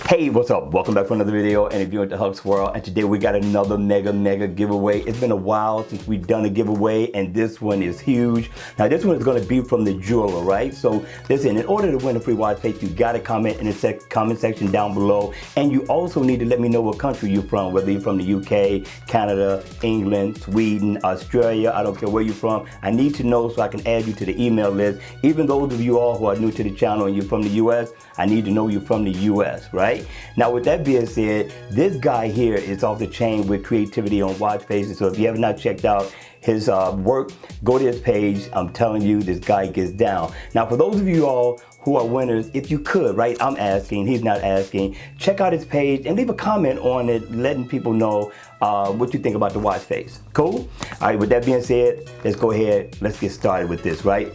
Hey, what's up? Welcome back for another video, and if you're into Huck's World, and today we got another mega giveaway. It's been a while since we've done a giveaway, and this one is huge. Now this one is going to be from the jeweler, right? So listen, in order to win a free watch face, you got to comment in the comment section down below, and you also need to let me know what country you're from, whether you're from the UK, Canada, England, Sweden, Australia. I don't care where you're from. I need to know so I can add you to the email list. Even those of you all who are new to the channel and you're from the US, I need to know you're from the US, right? Now with that being said, this guy here is off the chain with creativity on watch faces. So if you have not checked out his work, go to his page. I'm telling you, this guy gets down. Now for those of you all who are winners, if you could, right, I'm asking, he's not asking, check out his page and leave a comment on it, letting people know what you think about the watch face. Cool? All right, with that being said, let's go ahead, let's get started with this, right?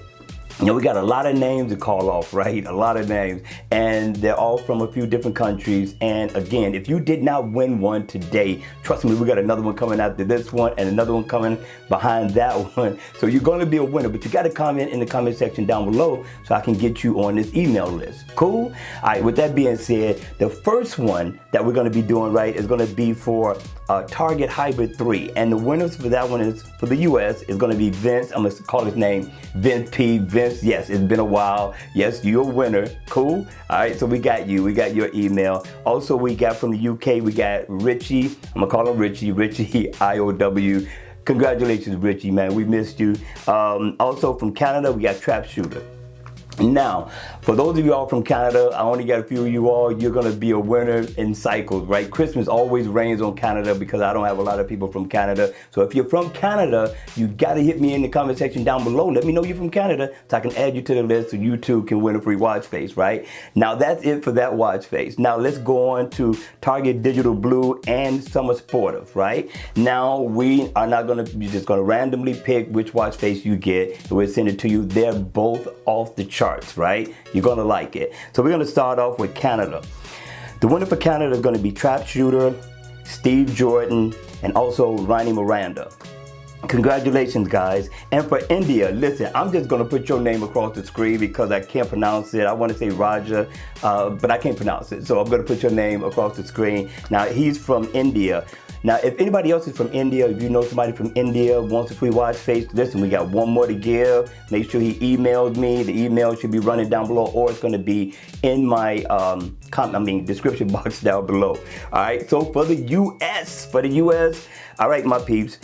You know, we got a lot of names to call off, right? A lot of names, and they're all from a few different countries. And again, if you did not win one today, trust me, we got another one coming after this one and another one coming behind that one. So you're going to be a winner, but you got to comment in the comment section down below so I can get you on this email list. Cool? All right, with that being said, the first one that we're going to be doing, right, is going to be for Target Hybrid 3. And the winners for that one is, for the US, is going to be Vince. I'm going to call his name Vince P. Vince, yes, it's been a while. Yes, you're a winner. Cool? All right, so we got you. We got your email. Also, we got from the UK, we got Richie. I'm going to call him Richie. Richie, IOW. Congratulations, Richie, man. We missed you. Also from Canada, we got Trap Shooter. Now, for those of you all from Canada, I only got a few of you all, you're going to be a winner in cycles, right? Christmas always rains on Canada because I don't have a lot of people from Canada. So if you're from Canada, you got to hit me in the comment section down below. Let me know you're from Canada so I can add you to the list so you too can win a free watch face, right? Now, that's it for that watch face. Now, let's go on to Target Digital Blue and Summer Sportive, right? Now, we are not going to be just going to randomly pick which watch face you get and we'll send it to you. They're both off the charts, right? You're gonna like it. So we're gonna start off with Canada. The winner for Canada is gonna be Trap Shooter, Steve Jordan, and also Ronnie Miranda. Congratulations, guys. And for India, listen, I'm just gonna put your name across the screen because I can't pronounce it. I want to say Raja, but I can't pronounce it. So I'm gonna put your name across the screen. Now, he's from India. Now, if anybody else is from India, if you know somebody from India wants a free watch face, listen, we got one more to give. Make sure he emails me. The email should be running down below, or it's going to be in my description box down below. All right. So for the U.S., all right, my peeps,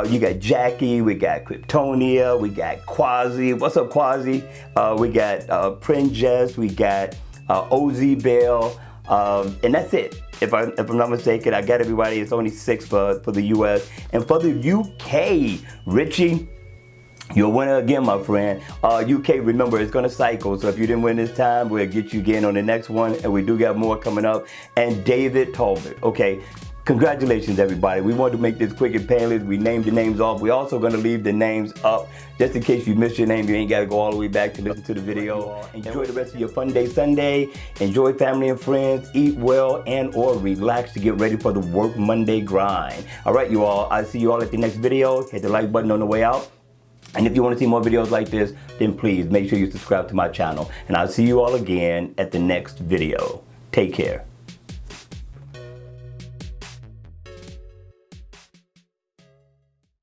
you got Jackie, we got Kryptonia, we got Quasi. What's up, Quasi? We got Prinjess, we got OZ Bell, and that's it. If I'm not mistaken, I got everybody. It's only 6 for the US. And for the UK, Richie, you're a winner again, my friend. UK, remember, it's gonna cycle. So if you didn't win this time, we'll get you again on the next one. And we do got more coming up. And David Talbot, okay. Congratulations, everybody. We wanted to make this quick and painless. We named the names off. We're also going to leave the names up just in case you missed your name. You ain't got to go all the way back to listen to the video. Enjoy the rest of your fun day Sunday. Enjoy family and friends. Eat well and or relax to get ready for the work Monday grind. All right, you all. I'll see you all at the next video. Hit the like button on the way out. And if you want to see more videos like this, then please make sure you subscribe to my channel. And I'll see you all again at the next video. Take care.